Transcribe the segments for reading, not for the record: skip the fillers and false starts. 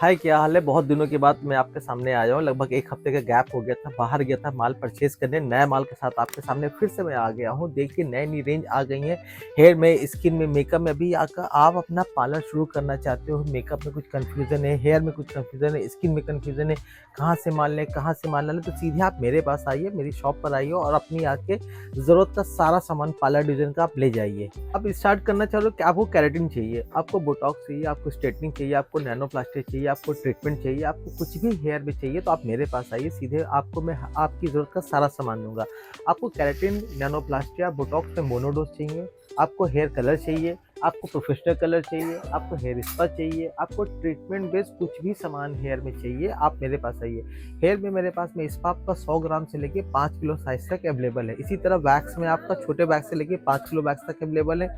हाय, क्या हाल है? बहुत दिनों के बाद मैं आपके सामने आया हूँ। लगभग 1 हफ्ते का गैप हो गया था, बाहर गया था माल परचेज़ करने, नए माल के साथ आपके सामने फिर से मैं आ गया हूँ। देखिए नई-नई रेंज आ गई है, हेयर में, स्किन में, मेकअप में। अभी आका आप अपना पार्लर शुरू करना चाहते हो, मेकअप में कुछ कन्फ्यूज़न है, हेयर में कुछ कन्फ्यूज़न है, स्किन में कन्फ्यूज़न है, कहाँ से माल लें, कहाँ से माल ना लें, तो सीधे आप मेरे पास आइए, मेरी शॉप पर आइए और अपनी आके ज़रूरत का सारा सामान पार्लर डिज़ाइन का आप ले जाइए। अब स्टार्ट करना चाह रहे हो कि आपको केराटिन चाहिए, आपको बोटॉक्स चाहिए, आपको स्ट्रेटनिंग चाहिए, आपको नैनोप्लास्टी चाहिए, आपको ट्रीटमेंट चाहिए, आपको कुछ भी हेयर में चाहिए तो आप मेरे पास आइए, सीधे आपको मैं आपकी ज़रूरत का सारा सामान दूँगा। आपको केराटिन, नैनोप्लास्टी या बोटॉक्स में मोनोडोज़ चाहिए, आपको हेयर कलर चाहिए, आपको प्रोफेशनल कलर चाहिए, आपको हेयर स्पा चाहिए, आपको ट्रीटमेंट बेस्ड कुछ भी सामान हेयर में चाहिए, आप मेरे पास आइए। हेयर में मेरे पास में स्पा आपका 100 ग्राम से लेके 5 किलो साइज़ तक अवेलेबल है। इसी तरह वैक्स में आपका छोटे वैक्स से लेके 5 किलो वैक्स तक अवेलेबल है।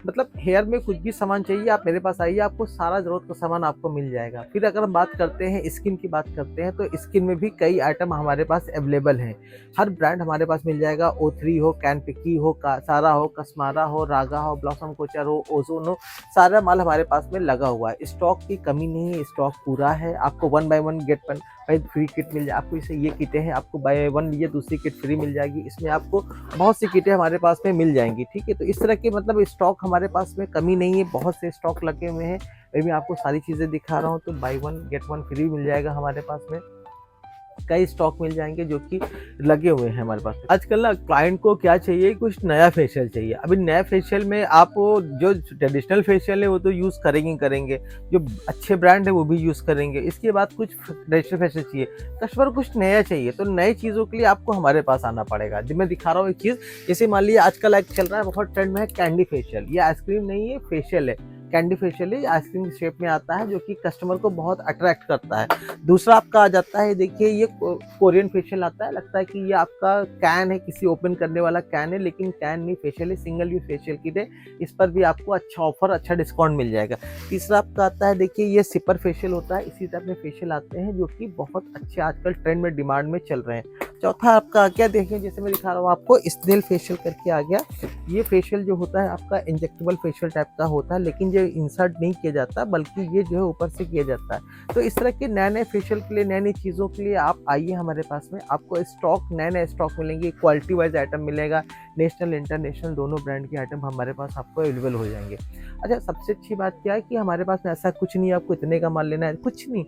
मतलब हेयर में कुछ भी सामान चाहिए आप मेरे पास आइए, आपको सारा ज़रूरत का सामान आपको मिल जाएगा। फिर अगर हम बात करते हैं स्किन की बात करते हैं, तो स्किन में भी कई आइटम हमारे पास अवेलेबल हैं। हर ब्रांड हमारे पास मिल जाएगा, O3 हो, कैनपिकी हो, सारा हो, कसमारा हो, रागा हो, ब्लॉसम कोचर हो, ओज़ोन हो, सारा माल हमारे पास में लगा हुआ है। स्टॉक की कमी नहीं है, स्टॉक पूरा है। आपको 1 buy 1 get 1 buy free kit मिल जाए। आपको इससे ये किटें हैं, आपको बाय 1 लीजिए दूसरी किट फ्री मिल जाएगी। इसमें आपको बहुत सी किटें हमारे पास में मिल जाएँगी, ठीक है? तो इस तरह के मतलब स्टॉक हमारे पास में कमी नहीं है, बहुत से स्टॉक लगे हुए हैं। अभी मैं आपको सारी चीज़ें दिखा रहा हूँ, तो बाय 1 गेट 1 फ्री मिल जाएगा हमारे पास में। कई स्टॉक मिल जाएँगे जो कि लगे हुए हैं हमारे पास। आजकल ना क्लाइंट को क्या चाहिए, कुछ नया फेशियल चाहिए। अभी नए फेशियल में आप जो ट्रेडिशनल फेशियल है वो तो यूज़ करेंगे ही करेंगे, जो अच्छे ब्रांड है वो भी यूज़ करेंगे। इसके बाद कुछ ट्रेडिशनल फेशियल चाहिए, कस्टमर को कुछ नया चाहिए, तो नई चीज़ों के लिए आपको हमारे पास आना पड़ेगा। जो मैं दिखा रहा हूँ एक चीज़, जैसे मान लीजिए आजकल एक चल रहा है बहुत ट्रेंड में है कैंडी फेशियल। ये आइसक्रीम नहीं है, फेशियल है। कैंडी फेशियल है, आइसक्रीम की शेप में आता है जो कि कस्टमर को बहुत अट्रैक्ट करता है। दूसरा आपका आ जाता है, देखिए ये कोरियन फेशियल आता है, लगता है कि ये आपका कैन है, किसी ओपन करने वाला कैन है, लेकिन कैन नहीं, फेशियल है, सिंगल यूज फेशियल किट है। इस पर भी आपको अच्छा ऑफर, अच्छा डिस्काउंट मिल जाएगा। तीसरा आपका आता है, देखिए ये सिपर फेशियल होता है। इसी टाइप में फेशियल आते हैं जो कि बहुत अच्छे आजकल ट्रेंड में डिमांड में चल रहे हैं। चौथा आपका क्या, देखिए जैसे मैं दिखा रहा हूँ आपको, स्नेल फेशियल करके आ गया। ये फेशियल जो होता है आपका इंजेक्टेबल फेशियल टाइप का होता है, लेकिन ये इंसर्ट नहीं किया जाता, बल्कि ये जो है ऊपर से किया जाता है। तो इस तरह के नए-नए फेशियल के लिए, नई-नई चीज़ों के लिए आप आइए हमारे पास में। आपको स्टॉक, नए-नए स्टॉक मिलेंगे, क्वालिटी वाइज़ आइटम मिलेगा। नेशनल, इंटरनेशनल दोनों ब्रांड के आइटम हमारे पास आपको अवेलेबल हो जाएँगे। अच्छा, सबसे अच्छी बात क्या है कि हमारे पास में ऐसा कुछ नहीं है आपको इतने का माल लेना है, कुछ नहीं।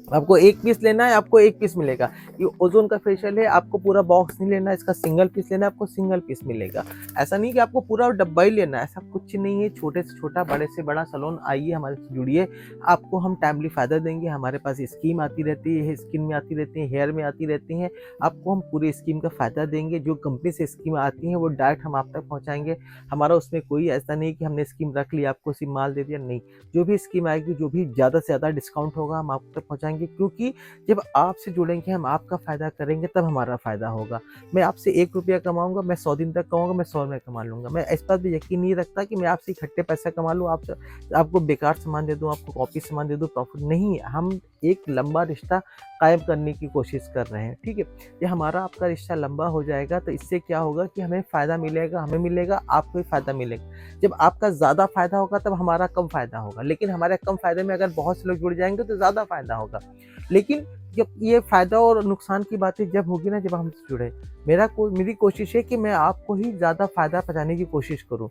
आपको 1 पीस लेना है, आपको 1 पीस मिलेगा। ये ओज़ोन का फेशियल है, आपको पूरा बॉक्स नहीं लेना है, इसका सिंगल पीस लेना है, आपको सिंगल पीस मिलेगा। ऐसा नहीं कि आपको पूरा डब्बा ही लेना है, ऐसा कुछ नहीं है। छोटे से छोटा, बड़े से बड़ा सैलून, आइए हमारे से जुड़िए, आपको हम टाइमली फ़ायदा देंगे। हमारे पास स्कीम आती रहती है, स्किन में आती रहती है, हेयर में आती रहती हैं। आपको हम पूरी स्कीम का फ़ायदा देंगे। जो कंपनी से स्कीम आती हैं, वो डायरेक्ट हम आप तक पहुँचाएँगे। हमारा उसमें कोई ऐसा नहीं कि हमने स्कीम रख ली, आपको सिर्फ़ माल दे दिया, नहीं। जो भी स्कीम आएगी, जो भी ज़्यादा से ज़्यादा डिस्काउंट होगा, हम आप तक पहुँचाएँगे, क्योंकि जब आपसे जुड़ेंगे, हम आपका फ़ायदा करेंगे, तब हमारा फ़ायदा होगा। मैं आपसे ₹1 कमाऊँगा, मैं 100 दिन तक कमाऊँगा, मैं 100 में कमा लूँगा। मैं इस बात पे यकीन नहीं रखता कि मैं आपसे इकट्ठे पैसा कमा लूँ, आपको बेकार सामान दे दूँ, आपको कॉपी सामान दे दूँ, प्रॉफ़िट नहीं। हम एक लंबा रिश्ता कायम करने की कोशिश कर रहे हैं, ठीक है? ये हमारा आपका रिश्ता लंबा हो जाएगा, तो इससे क्या होगा कि हमें फ़ायदा मिलेगा, हमें मिलेगा, आपको भी फ़ायदा मिलेगा। जब आपका ज़्यादा फ़ायदा होगा, तब हमारा कम फ़ायदा होगा, लेकिन हमारे कम फ़ायदे में अगर बहुत से लोग जुड़ जाएँगे, तो ज़्यादा फ़ायदा होगा। लेकिन जब ये फ़ायदा और नुकसान की बातें जब होगी ना, जब हम जुड़े, मेरी कोशिश है कि मैं आपको ही ज़्यादा फ़ायदा पहुँचाने की कोशिश करूँ।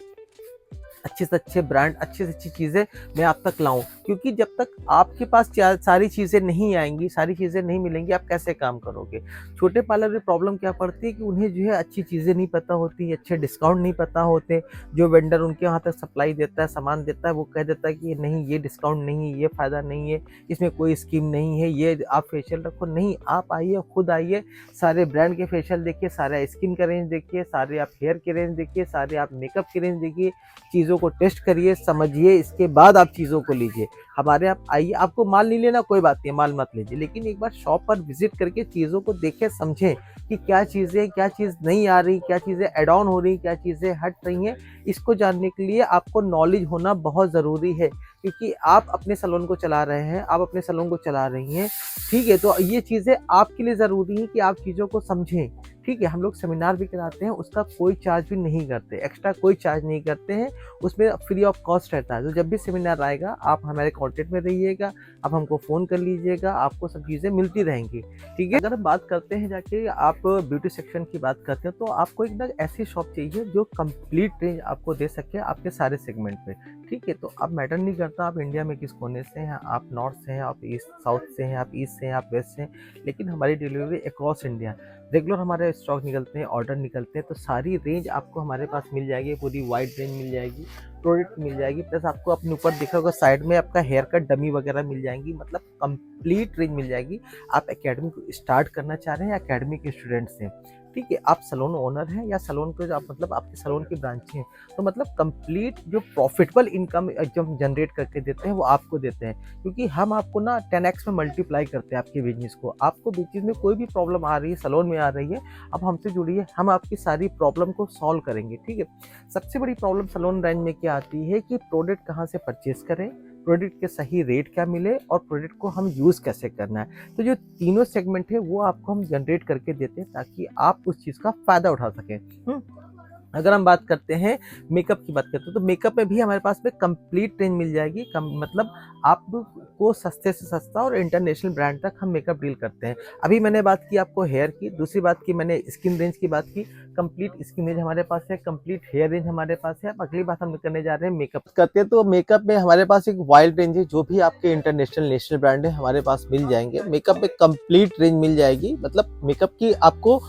अच्छे से अच्छे ब्रांड, अच्छी से अच्छी चीज़ें मैं आप तक लाऊँ, क्योंकि जब तक आपके पास सारी चीज़ें नहीं आएँगी, सारी चीज़ें नहीं मिलेंगी, आप कैसे काम करोगे? छोटे पार्लर में प्रॉब्लम क्या पड़ती है कि उन्हें जो है अच्छी चीज़ें नहीं पता होती, अच्छे डिस्काउंट नहीं पता होते। जो वेंडर उनके वहाँ तक सप्लाई देता है, सामान देता है, वो कह देता है कि नहीं, ये डिस्काउंट नहीं है, ये फ़ायदा नहीं है, इसमें कोई स्कीम नहीं है, ये आप फेशियल रखो। नहीं, आप आइए, खुद आइए, सारे ब्रांड के फेशियल देखिए, सारा स्किन का रेंज देखिए, सारे आप हेयर के रेंज देखिए, सारे आप मेकअप के रेंज देखिए, चीज़ों को टेस्ट करिए, समझिए, इसके बाद आप चीज़ों को लीजिए। हमारे आप आइए, आपको माल नहीं लेना कोई बात नहीं, माल मत लीजिए, लेकिन एक बार शॉप पर विजिट करके चीज़ों को देखें, समझें कि क्या चीज़ें, क्या चीज़ नहीं आ रही, क्या चीज़ें ऐड ऑन हो रही, क्या चीज़ें हट रही हैं। इसको जानने के लिए आपको नॉलेज होना बहुत ज़रूरी है, क्योंकि आप अपने सैलून को चला रहे हैं, आप अपने सैलून को चला रही हैं, ठीक है? तो ये चीज़ें आपके लिए ज़रूरी है कि आप चीज़ों को समझें, ठीक है? हम लोग सेमिनार भी कराते हैं, उसका कोई चार्ज भी नहीं करते, एक्स्ट्रा कोई चार्ज नहीं करते हैं, उसमें फ्री ऑफ कॉस्ट रहता है। तो जब भी सेमिनार आएगा, आप हमारे कॉन्टैक्ट में रहिएगा, आप हमको फ़ोन कर लीजिएगा, आपको सब चीज़ें मिलती रहेंगी, ठीक है? अगर हम बात करते हैं जाके, आप ब्यूटी सेक्शन की बात करते हैं, तो आपको एक ना ऐसी शॉप चाहिए जो कंप्लीट रेंज आपको दे सके आपके सारे सेगमेंट पे, ठीक है? तो अब मैटर नहीं करता आप इंडिया में किस कोने से हैं, आप नॉर्थ से हैं, आप ईस्ट साउथ से हैं, आप ईस्ट से हैं, आप वेस्ट से हैं, लेकिन हमारी डिलीवरी अक्रॉस इंडिया, रेगुलर हमारे स्टॉक निकलते हैं, ऑर्डर निकलते हैं, तो सारी रेंज आपको हमारे पास मिल जाएगी, पूरी वाइड रेंज मिल जाएगी, प्रोडक्ट मिल जाएगी, प्लस आपको अपने ऊपर दिख रहा होगा साइड में आपका हेयर कट डमी वगैरह मिल जाएंगी, मतलब कंप्लीट रेंज मिल जाएगी। आप एकेडमी को स्टार्ट करना चाह रहे हैं या एकेडमी के स्टूडेंट्स हैं, ठीक है? आप सैलून ओनर हैं या सैलून को आप मतलब आपके सैलून की ब्रांच हैं, तो मतलब कंप्लीट जो प्रॉफिटेबल इनकम जो हम जनरेट करके देते हैं वो आपको देते हैं, क्योंकि हम आपको ना 10x में मल्टीप्लाई करते हैं आपके बिजनेस को। आपको बिजनेस में कोई भी प्रॉब्लम आ रही है, सैलून में आ रही है, आप हमसे जुड़िए, हम आपकी सारी प्रॉब्लम को सॉल्व करेंगे, ठीक है? सबसे बड़ी प्रॉब्लम सैलून रेंज में क्या आती है कि प्रोडक्ट कहाँ से परचेज करें, प्रोडक्ट के सही रेट क्या मिले और प्रोडक्ट को हम यूज़ कैसे करना है। तो जो तीनों सेगमेंट है वो आपको हम जनरेट करके देते हैं ताकि आप उस चीज़ का फ़ायदा उठा सकें। अगर हम बात करते हैं मेकअप की बात करते हैं, तो मेकअप में भी हमारे पास में कंप्लीट रेंज मिल जाएगी, कम मतलब आपको सस्ते से सस्ता और इंटरनेशनल ब्रांड तक हम मेकअप डील करते हैं। अभी मैंने बात की आपको हेयर की, दूसरी बात की मैंने स्किन रेंज की बात की, कंप्लीट स्किन रेंज हमारे पास है, कंप्लीट हेयर रेंज हमारे पास है। अब अगली बात हम करने जा रहे हैं मेकअप करते हैं, तो मेकअप में हमारे पास एक वाइड रेंज है, जो भी आपके इंटरनेशनल नेशनल ब्रांड है हमारे पास मिल जाएंगे। मेकअप में कंप्लीट रेंज मिल जाएगी, मतलब मेकअप की आपको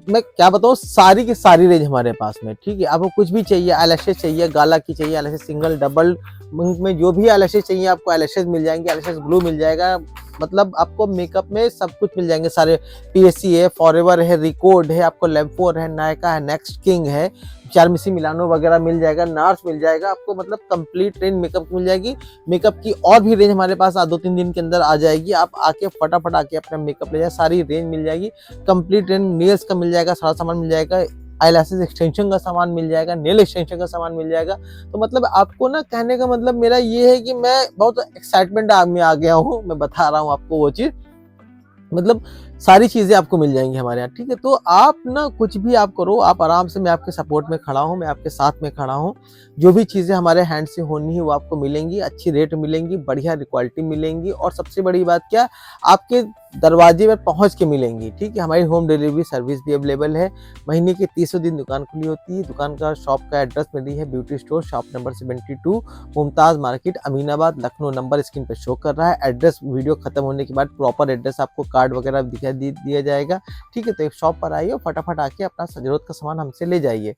मैं क्या बताऊँ, सारी की सारी रेंज हमारे पास में, ठीक है? आपको कुछ भी चाहिए, आईलैशेस चाहिए, गाला की चाहिए, आईलैशेस सिंगल डबल में जो भी आईलैशेस चाहिए आपको आईलैशेस मिल जाएंगे, आईलैशेस ग्लू मिल जाएगा, मतलब आपको मेकअप में सब कुछ मिल जाएंगे सारे। पीएससी है, फॉरएवर है, रिकॉर्ड है, आपको लैम्फोर है, नायका है, नेक्स्ट किंग है, चारमिसी मिलानो वगैरह मिल जाएगा, नार्स मिल जाएगा, आपको मतलब कंप्लीट रेंज मेकअप मिल जाएगी। मेकअप की और भी रेंज हमारे पास 2-3 दिन के अंदर आ जाएगी, आप आके फटाफट आके अपना मेकअप ले जाए, सारी रेंज मिल जाएगी। कंप्लीट रेंज नेल्स का मिल जाएगा, सारा सामान मिल जाएगा, आईलैशेस एक्सटेंशन का सामान मिल जाएगा, नेल एक्सटेंशन का सामान मिल जाएगा। तो मतलब आपको ना कहने का मतलब मेरा ये है कि मैं बहुत एक्साइटमेंट में आ गया हूँ, मैं बता रहा हूँ आपको वो चीज़, मतलब सारी चीज़ें आपको मिल जाएंगी हमारे यहाँ, ठीक है? तो आप ना कुछ भी आप करो, आप आराम से, मैं आपके सपोर्ट में खड़ा हूँ, मैं आपके साथ में खड़ा हूँ। जो भी चीज़ें हमारे हैंड से होनी है वो आपको मिलेंगी, अच्छी रेट मिलेंगी, बढ़िया क्वालिटी मिलेंगी, और सबसे बड़ी बात क्या, आपके दरवाजे पर पहुँच के मिलेंगी, ठीक है? हमारी होम डिलीवरी सर्विस भी अवेलेबल है। महीने के 30 दिन दुकान खुली होती है। दुकान का शॉप का एड्रेस मेरी है beauty store, shop number 72, Mumtaz market, Aminabad, Lucknow. Number screen पर शो कर रहा है। एड्रेस वीडियो खत्म होने के बाद प्रॉपर एड्रेस आपको कार्ड वगैरह दिखा दिया जाएगा, ठीक है? तो एक शॉप पर आइए और फटाफट आके अपना ज़रूरत का सामान हमसे ले जाइए।